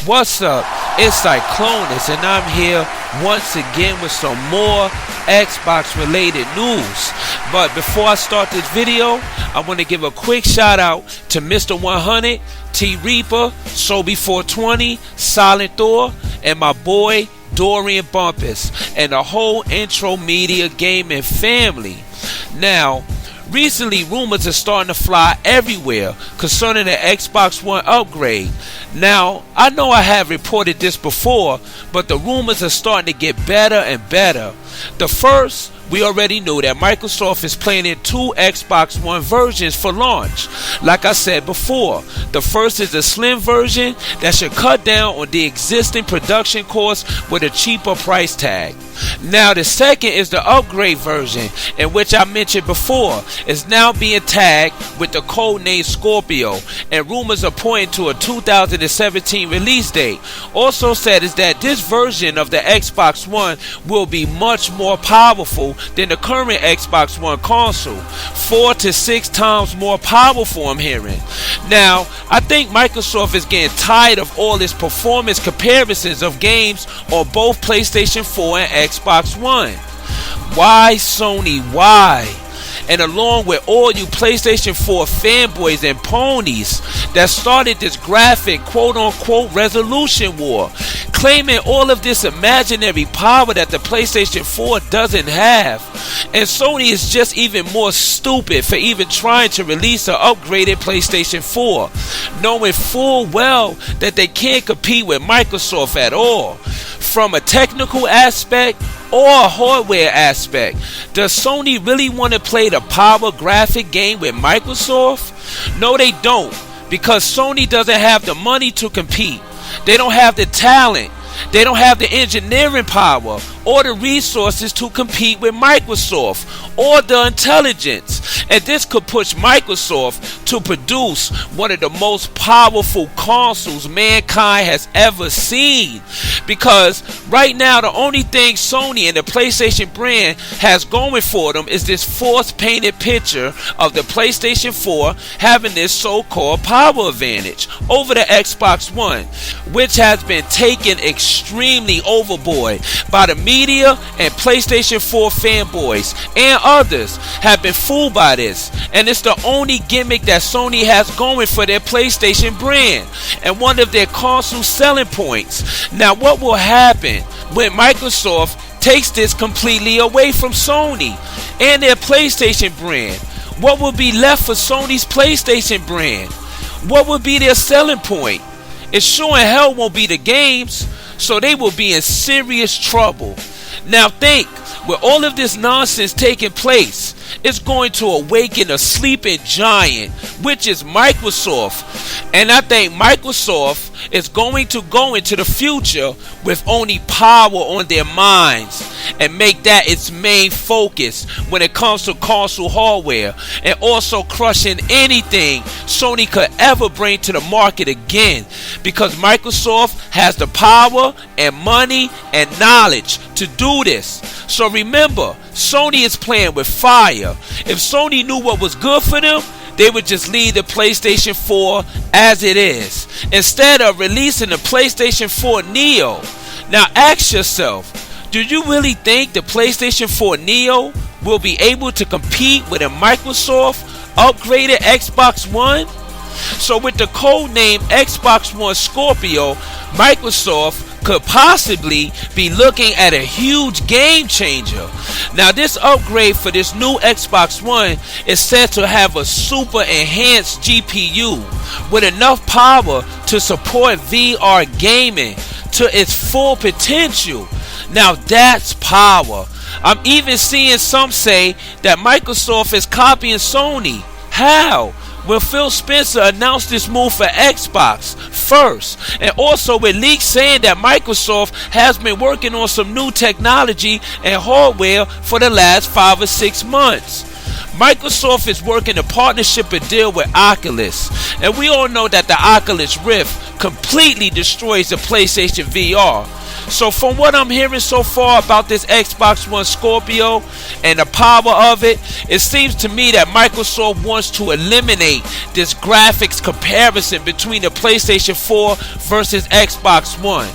What's up? It's Cyclonus, and I'm here once again with some more Xbox related news. But before I start this video, I want to give a quick shout out to Mr. 100, T Reaper, Sobe 420, Silent Thor, and my boy Dorian Bumpus, and the whole Intro Media Gaming family. Now, recently, rumors are starting to fly everywhere concerning the Xbox One upgrade. Now, I know I have reported this before, but the rumors are starting to get better and better. The first, we already knew that Microsoft is planning 2 Xbox One versions for launch. Like I said before, the first is a slim version that should cut down on the existing production costs with a cheaper price tag. Now the second is the upgrade version, in which I mentioned before is now being tagged with the codename Scorpio, and rumors are pointing to a 2017 release date. Also said is that this version of the Xbox One will be much more powerful than the current Xbox One console, 4 to 6 times more powerful, I'm hearing. Now I think Microsoft is getting tired of all this performance comparisons of games on both PlayStation 4 and Xbox One. Why, Sony? Why? And along with all you PlayStation 4 fanboys and ponies that started this graphic quote-unquote resolution war, claiming all of this imaginary power that the PlayStation 4 doesn't have. And Sony is just even more stupid for even trying to release an upgraded PlayStation 4, knowing full well that they can't compete with Microsoft at all. From a technical aspect or a hardware aspect, does Sony really want to play the power graphic game with Microsoft? No, they don't, because Sony doesn't have the money to compete. They don't have the talent. They don't have the engineering power or the resources to compete with Microsoft or the intelligence. And this could push Microsoft to produce one of the most powerful consoles mankind has ever seen. Because right now the only thing Sony and the PlayStation brand has going for them is this force painted picture of the PlayStation 4 having this so-called power advantage over the Xbox One, which has been taken extremely overboard by the media, and PlayStation 4 fanboys and others have been fooled by this. And it's the only gimmick that Sony has going for their PlayStation brand and one of their console selling points. Now what will happen when Microsoft takes this completely away from Sony and their PlayStation brand? What will be left for Sony's PlayStation brand? What will be their selling point? It sure in hell won't be the games, so they will be in serious trouble. Now think, with all of this nonsense taking place, it's going to awaken a sleeping giant, which is Microsoft. And I think Microsoft is going to go into the future with only power on their minds and make that its main focus when it comes to console hardware, and also crushing anything Sony could ever bring to the market again, because Microsoft has the power and money and knowledge to do this. So remember, Sony is playing with fire. If Sony knew what was good for them, they would just leave the PlayStation 4 as it is, instead of releasing the PlayStation 4 Neo. Now ask yourself, do you really think the PlayStation 4 Neo will be able to compete with a Microsoft upgraded Xbox One? So with the codename Xbox One Scorpio, Microsoft could possibly be looking at a huge game changer. Now this upgrade for this new Xbox One is said to have a super enhanced GPU with enough power to support VR gaming to its full potential. Now that's power. I'm even seeing some say that Microsoft is copying Sony. How? When Phil Spencer announced this move for Xbox first, and also with leaks saying that Microsoft has been working on some new technology and hardware for the last 5 or 6 months. Microsoft is working a partnership and deal with Oculus, and we all know that the Oculus Rift completely destroys the PlayStation VR. So from what I'm hearing so far about this Xbox One Scorpio and the power of it, it seems to me that Microsoft wants to eliminate this graphics comparison between the PlayStation 4 versus Xbox One.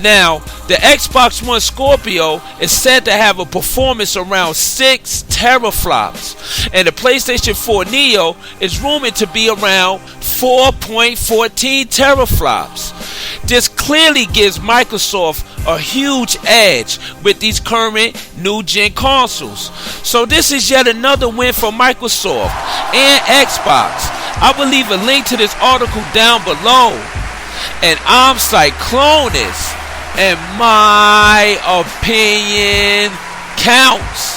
Now, the Xbox One Scorpio is said to have a performance around 6 teraflops, and the PlayStation 4 Neo is rumored to be around 4.14 teraflops. This clearly gives Microsoft a huge edge with these current new gen consoles. So this is yet another win for Microsoft and Xbox. I will leave a link to this article down below. And I'm Cyclonus, and my opinion counts.